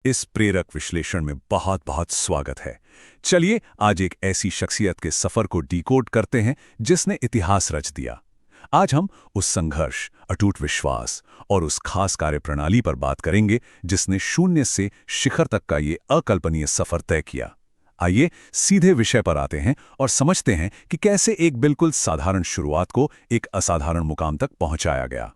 इस प्रेरक विश्लेषण में बहुत बहुत स्वागत है। चलिए आज एक ऐसी शख्सियत के सफर को डिकोड करते हैं जिसने इतिहास रच दिया। आज हम उस संघर्ष, अटूट विश्वास और उस खास कार्यप्रणाली पर बात करेंगे जिसने शून्य से शिखर तक का ये अकल्पनीय सफर तय किया। आइए सीधे विषय पर आते हैं और समझते हैं कि कैसे एक बिल्कुल साधारण शुरुआत को एक असाधारण मुकाम तक पहुंचाया गया।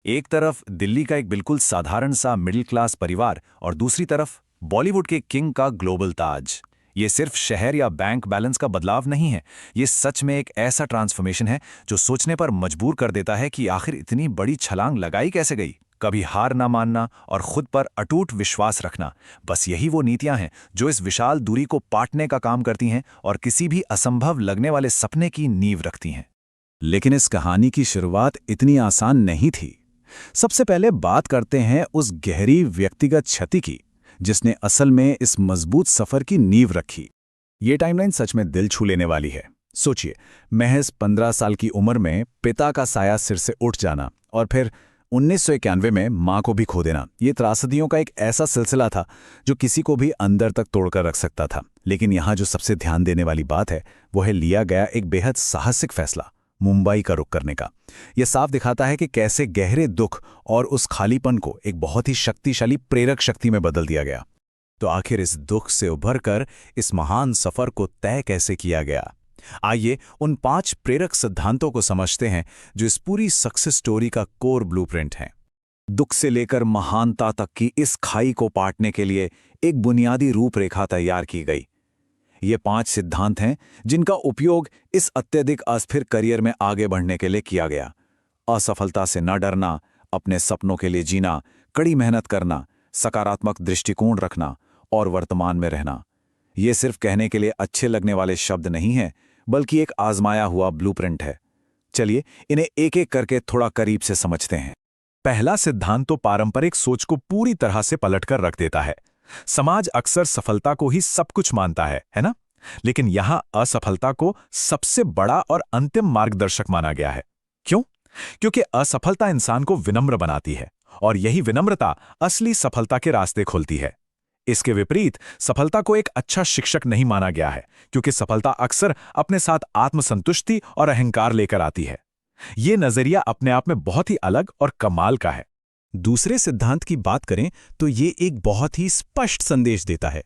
एक तरफ दिल्ली का एक बिल्कुल साधारण सा मिडिल क्लास परिवार और दूसरी तरफ बॉलीवुड के किंग का ग्लोबल ताज। ये सिर्फ शहर या बैंक बैलेंस का बदलाव नहीं है, ये सच में एक ऐसा ट्रांसफॉर्मेशन है जो सोचने पर मजबूर कर देता है कि आखिर इतनी बड़ी छलांग लगाई कैसे गई। कभी हार ना मानना और खुद पर अटूट विश्वास रखना, बस यही वो नीतियां हैं जो इस विशाल दूरी को पाटने का काम करती हैं और किसी भी असंभव लगने वाले सपने की नींव रखती हैं। लेकिन इस कहानी की शुरुआत इतनी आसान नहीं थी। सबसे पहले बात करते हैं उस गहरी व्यक्तिगत क्षति की जिसने असल में इस मजबूत सफर की नींव रखी। ये टाइमलाइन सच में दिल छू लेने वाली है। सोचिए, महज 15 साल की उम्र में पिता का साया सिर से उठ जाना और फिर 1991 में मां को भी खो देना। ये त्रासदियों का एक ऐसा सिलसिला था जो किसी को भी अंदर तक तोड़कर रख सकता था। लेकिन यहाँ जो सबसे ध्यान देने वाली बात है वो है लिया गया एक बेहद साहसिक फैसला, मुंबई का रुख करने का। यह साफ दिखाता है कि कैसे गहरे दुख और उस खालीपन को एक बहुत ही शक्तिशाली प्रेरक शक्ति में बदल दिया गया। तो आखिर इस दुख से उभरकर इस महान सफर को तय कैसे किया गया? आइए उन 5 प्रेरक सिद्धांतों को समझते हैं जो इस पूरी सक्सेस स्टोरी का कोर ब्लूप्रिंट हैं। दुख से लेकर महानता तक की इस खाई को पाटने के लिए एक बुनियादी रूपरेखा तैयार की गई। ये 5 सिद्धांत हैं जिनका उपयोग इस अत्यधिक अस्थिर करियर में आगे बढ़ने के लिए किया गया। असफलता से न डरना, अपने सपनों के लिए जीना, कड़ी मेहनत करना, सकारात्मक दृष्टिकोण रखना और वर्तमान में रहना। ये सिर्फ कहने के लिए अच्छे लगने वाले शब्द नहीं हैं, बल्कि एक आजमाया हुआ ब्लूप्रिंट है। चलिए इन्हें एक एक करके थोड़ा करीब से समझते हैं। पहला सिद्धांत तो पारंपरिक सोच को पूरी तरह से पलटकर रख देता है। समाज अक्सर सफलता को ही सब कुछ मानता है ना? लेकिन यहां असफलता को सबसे बड़ा और अंतिम मार्गदर्शक माना गया है। क्यों? क्योंकि असफलता इंसान को विनम्र बनाती है और यही विनम्रता असली सफलता के रास्ते खोलती है। इसके विपरीत सफलता को एक अच्छा शिक्षक नहीं माना गया है, क्योंकि सफलता अक्सर अपने साथ आत्मसंतुष्टि और अहंकार लेकर आती है। यह नजरिया अपने आप में बहुत ही अलग और कमाल का है। दूसरे सिद्धांत की बात करें तो ये एक बहुत ही स्पष्ट संदेश देता है।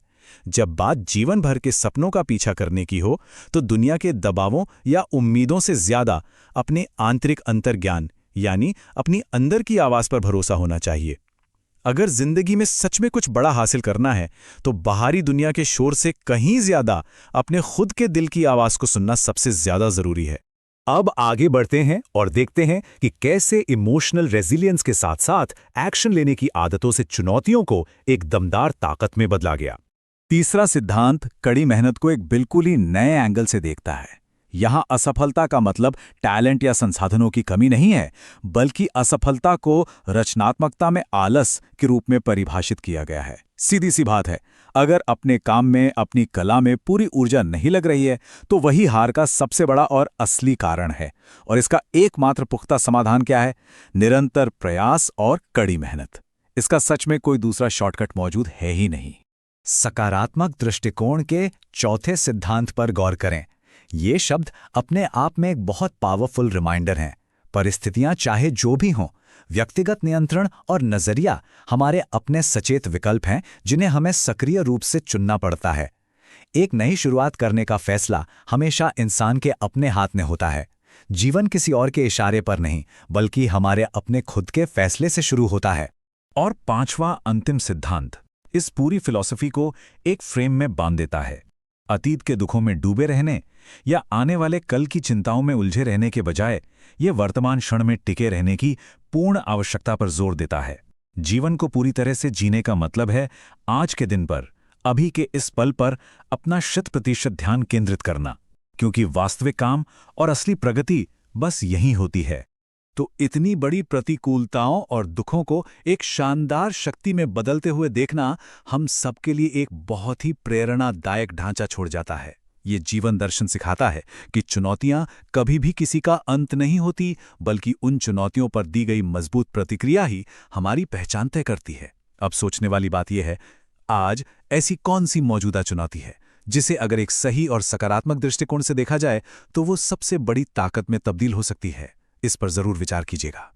जब बात जीवन भर के सपनों का पीछा करने की हो तो दुनिया के दबावों या उम्मीदों से ज्यादा अपने आंतरिक अंतर्ज्ञान यानी अपनी अंदर की आवाज पर भरोसा होना चाहिए। अगर जिंदगी में सच में कुछ बड़ा हासिल करना है तो बाहरी दुनिया के शोर से कहीं ज्यादा अपने खुद के दिल की आवाज को सुनना सबसे ज्यादा जरूरी है। अब आगे बढ़ते हैं और देखते हैं कि कैसे इमोशनल रेजिलियंस के साथ साथ एक्शन लेने की आदतों से चुनौतियों को एक दमदार ताकत में बदला गया। तीसरा सिद्धांत कड़ी मेहनत को एक बिल्कुल ही नए एंगल से देखता है। यहां असफलता का मतलब टैलेंट या संसाधनों की कमी नहीं है, बल्कि असफलता को रचनात्मकता में आलस के रूप में परिभाषित किया गया है। सीधी सी बात है, अगर अपने काम में, अपनी कला में पूरी ऊर्जा नहीं लग रही है तो वही हार का सबसे बड़ा और असली कारण है। और इसका एकमात्र पुख्ता समाधान क्या है? निरंतर प्रयास और कड़ी मेहनत। इसका सच में कोई दूसरा शॉर्टकट मौजूद है ही नहीं। सकारात्मक दृष्टिकोण के चौथे सिद्धांत पर गौर करें। ये शब्द अपने आप में एक बहुत पावरफुल रिमाइंडर हैं। परिस्थितियां चाहे जो भी हों, व्यक्तिगत नियंत्रण और नजरिया हमारे अपने सचेत विकल्प हैं जिन्हें हमें सक्रिय रूप से चुनना पड़ता है। एक नई शुरुआत करने का फैसला हमेशा इंसान के अपने हाथ में होता है। जीवन किसी और के इशारे पर नहीं, बल्कि हमारे अपने खुद के फैसले से शुरू होता है। और 5वां अंतिम सिद्धांत इस पूरी फिलॉसफी को एक फ्रेम में बांध देता है। अतीत के दुखों में डूबे रहने या आने वाले कल की चिंताओं में उलझे रहने के बजाय ये वर्तमान क्षण में टिके रहने की पूर्ण आवश्यकता पर जोर देता है। जीवन को पूरी तरह से जीने का मतलब है आज के दिन पर, अभी के इस पल पर अपना 100% ध्यान केंद्रित करना, क्योंकि वास्तविक काम और असली प्रगति बस यहीं होती है। तो इतनी बड़ी प्रतिकूलताओं और दुखों को एक शानदार शक्ति में बदलते हुए देखना हम सबके लिए एक बहुत ही प्रेरणादायक ढांचा छोड़ जाता है। ये जीवन दर्शन सिखाता है कि चुनौतियां कभी भी किसी का अंत नहीं होती, बल्कि उन चुनौतियों पर दी गई मजबूत प्रतिक्रिया ही हमारी पहचान तय करती है। अब सोचने वाली बात यह है, आज ऐसी कौन सी मौजूदा चुनौती है जिसे अगर एक सही और सकारात्मक दृष्टिकोण से देखा जाए तो वो सबसे बड़ी ताकत में तब्दील हो सकती है? इस पर जरूर विचार कीजिएगा।